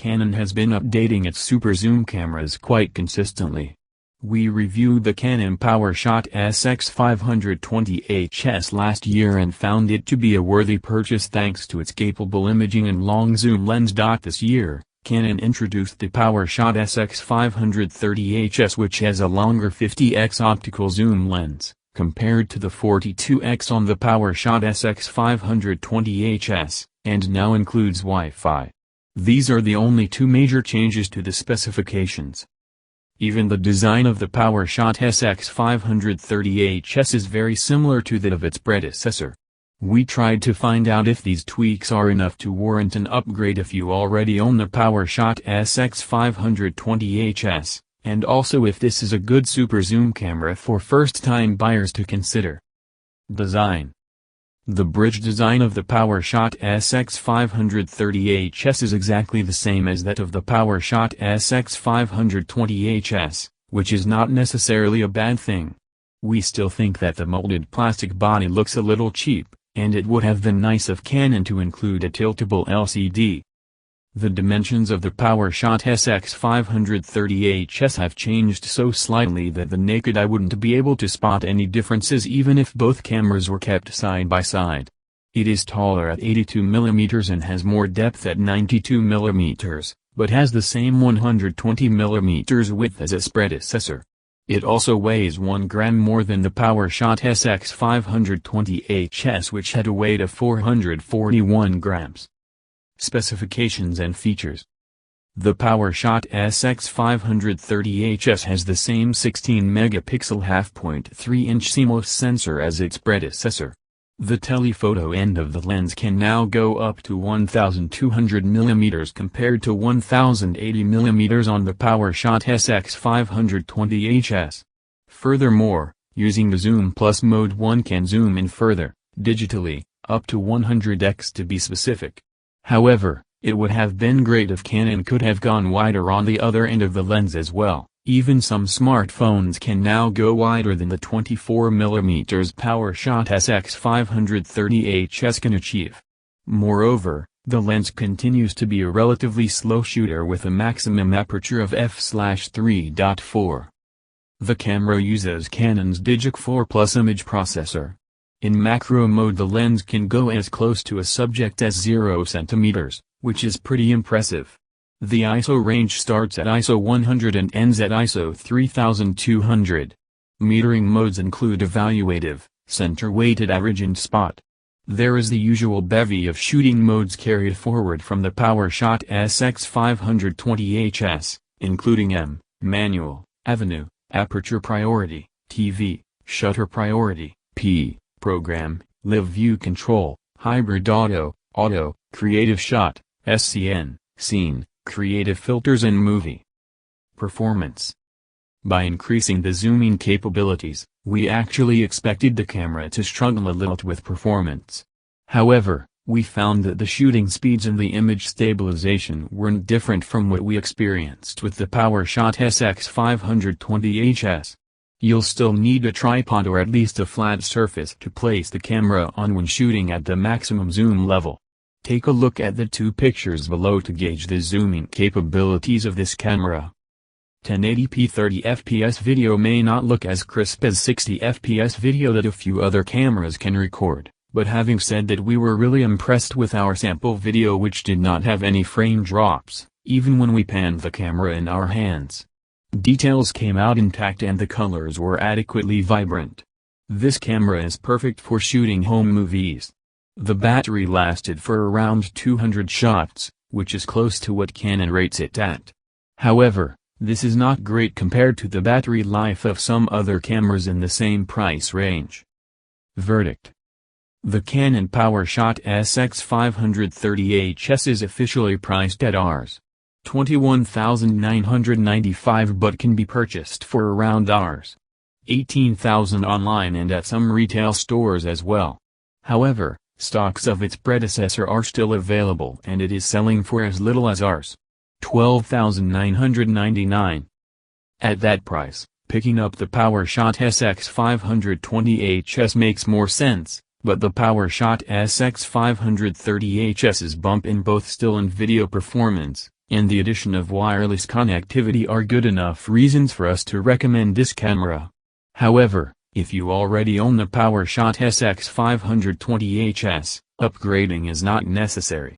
Canon has been updating its super zoom cameras quite consistently. We reviewed the Canon PowerShot SX520 HS last year and found it to be a worthy purchase thanks to its capable imaging and long zoom lens. This year, Canon introduced the PowerShot SX530 HS, which has a longer 50x optical zoom lens, compared to the 42x on the PowerShot SX520 HS, and now includes Wi-Fi. These are the only two major changes to the specifications. Even the design of the PowerShot SX530 HS is very similar to that of its predecessor. We tried to find out if these tweaks are enough to warrant an upgrade if you already own the PowerShot SX520 HS, and also if this is a good super zoom camera for first-time buyers to consider. Design. The bridge design of the PowerShot SX530 HS is exactly the same as that of the PowerShot SX520 HS, which is not necessarily a bad thing. We still think that the molded plastic body looks a little cheap, and it would have been nice of Canon to include a tiltable LCD. The dimensions of the PowerShot SX530 HS have changed so slightly that the naked eye wouldn't be able to spot any differences even if both cameras were kept side by side. It is taller at 82mm and has more depth at 92mm, but has the same 120mm width as its predecessor. It also weighs 1 gram more than the PowerShot SX520 HS, which had a weight of 441 grams. Specifications and features. The PowerShot SX530 HS has the same 16-megapixel f/.3-inch CMOS sensor as its predecessor. The telephoto end of the lens can now go up to 1200mm compared to 1080mm on the PowerShot SX520 HS. Furthermore, using the Zoom Plus mode one can zoom in further, digitally, up to 100x to be specific. However, it would have been great if Canon could have gone wider on the other end of the lens as well. Even some smartphones can now go wider than the 24mm PowerShot SX530 HS can achieve. Moreover, the lens continues to be a relatively slow shooter with a maximum aperture of f/3.4. The camera uses Canon's Digic 4 Plus image processor. In macro mode the lens can go as close to a subject as 0 cm, which is pretty impressive. The ISO range starts at ISO 100 and ends at ISO 3200. Metering modes include evaluative, center-weighted average and spot. There is the usual bevy of shooting modes carried forward from the PowerShot SX520 HS, including M, manual, avenue, aperture priority, TV, shutter priority, P, program, live view control, hybrid auto, creative shot, SCN, scene, creative filters and movie. Performance. By increasing the zooming capabilities, we actually expected the camera to struggle a little with performance. However, we found that the shooting speeds and the image stabilization weren't different from what we experienced with the PowerShot SX520 HS. You'll still need a tripod or at least a flat surface to place the camera on when shooting at the maximum zoom level. Take a look at the two pictures below to gauge the zooming capabilities of this camera. 1080p 30fps video may not look as crisp as 60fps video that a few other cameras can record, but having said that, we were really impressed with our sample video, which did not have any frame drops, even when we panned the camera in our hands. Details came out intact and the colors were adequately vibrant. This camera is perfect for shooting home movies. The battery lasted for around 200 shots, which is close to what Canon rates it at. However, this is not great compared to the battery life of some other cameras in the same price range. Verdict. The Canon PowerShot SX530 HS is officially priced at Rs. 21,995 but can be purchased for around Rs. 18,000 online and at some retail stores as well. However, stocks of its predecessor are still available and it is selling for as little as Rs. 12,999. At that price, picking up the PowerShot SX520 HS makes more sense, but the PowerShot SX530 HS's bump in both still and video performance, and the addition of wireless connectivity are good enough reasons for us to recommend this camera. However, if you already own the PowerShot SX520 HS, upgrading is not necessary.